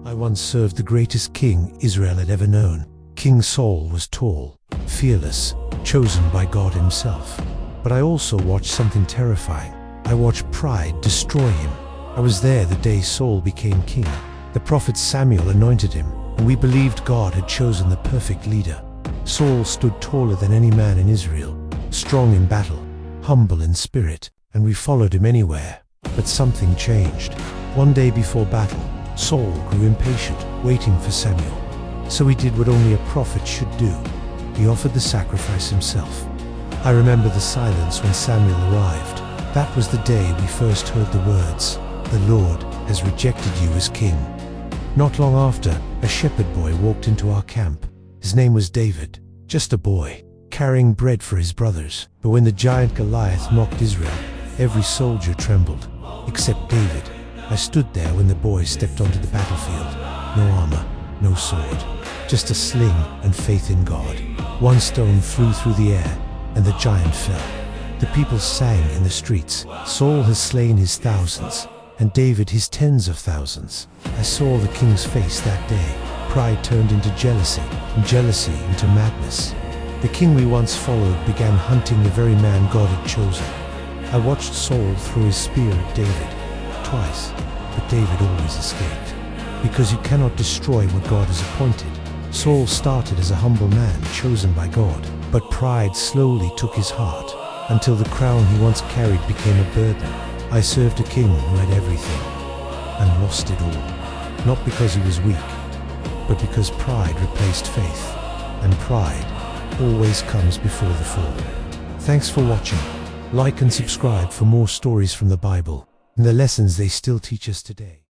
I once served the greatest king Israel had ever known. King Saul was tall, fearless, chosen by God himself. But I also watched something terrifying. I watched pride destroy him. I was there the day Saul became king. The prophet Samuel anointed him, and we believed God had chosen the perfect leader. Saul stood taller than any man in Israel, strong in battle, humble in spirit, and we followed him anywhere. But something changed. One day before battle, Saul grew impatient, waiting for Samuel. So he did what only a prophet should do. He offered the sacrifice himself. I remember the silence when Samuel arrived. That was the day we first heard the words, "The Lord has rejected you as king." Not long after, a shepherd boy walked into our camp. His name was David, just a boy, carrying bread for his brothers. But when the giant Goliath mocked Israel, every soldier trembled, except David. I stood there when the boy stepped onto the battlefield. No armor, no sword, just a sling and faith in God. One stone flew through the air, and the giant fell. The people sang in the streets, "Saul has slain his thousands, and David his tens of thousands." I saw the king's face that day. Pride turned into jealousy, and jealousy into madness. The king we once followed began hunting the very man God had chosen. I watched Saul throw his spear at David, twice, but David always escaped. Because you cannot destroy what God has appointed. Saul started as a humble man chosen by God, but pride slowly took his heart, until the crown he once carried became a burden. I served a king who had everything, and lost it all. Not because he was weak, but because pride replaced faith, and pride always comes before the fall. Thanks for watching. Like and subscribe for more stories from the Bible, and the lessons they still teach us today.